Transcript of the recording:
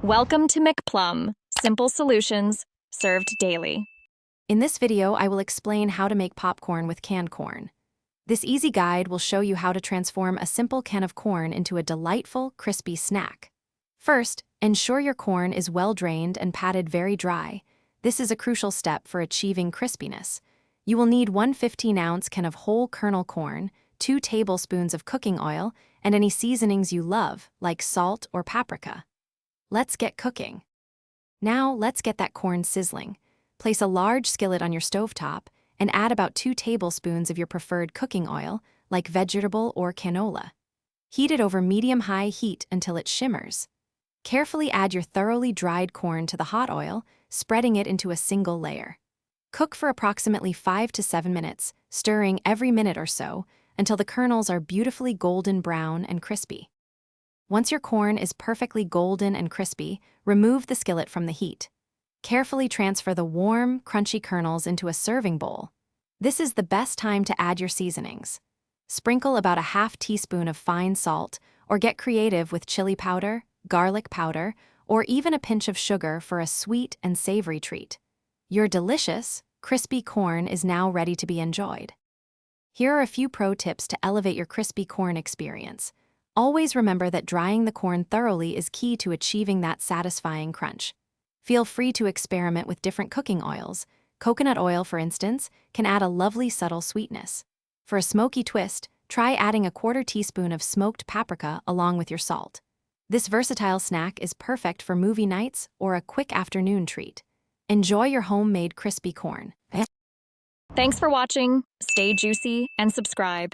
Welcome to McPlum, simple solutions served daily. In this video, I will explain how to make popcorn with canned corn. This easy guide will show you how to transform a simple can of corn into a delightful, crispy snack. First, ensure your corn is well drained and patted very dry. This is a crucial step for achieving crispiness. You will need 1 15-ounce can of whole kernel corn, 2 tablespoons of cooking oil, and any seasonings you love, like salt or paprika. Let's get cooking. Now, let's get that corn sizzling. Place a large skillet on your stovetop and add about 2 tablespoons of your preferred cooking oil, like vegetable or canola. Heat it over medium-high heat until it shimmers. Carefully add your thoroughly dried corn to the hot oil, spreading it into a single layer. Cook for approximately 5 to 7 minutes, stirring every minute or so, until the kernels are beautifully golden brown and crispy. Once your corn is perfectly golden and crispy, remove the skillet from the heat. Carefully transfer the warm, crunchy kernels into a serving bowl. This is the best time to add your seasonings. Sprinkle about a half teaspoon of fine salt, or get creative with chili powder, garlic powder, or even a pinch of sugar for a sweet and savory treat. Your delicious, crispy corn is now ready to be enjoyed. Here are a few pro tips to elevate your crispy corn experience. Always remember that drying the corn thoroughly is key to achieving that satisfying crunch. Feel free to experiment with different cooking oils. Coconut oil, for instance, can add a lovely subtle sweetness. For a smoky twist, try adding a 1/4 teaspoon of smoked paprika along with your salt. This versatile snack is perfect for movie nights or a quick afternoon treat. Enjoy your homemade crispy corn. Thanks for watching. Stay juicy and subscribe.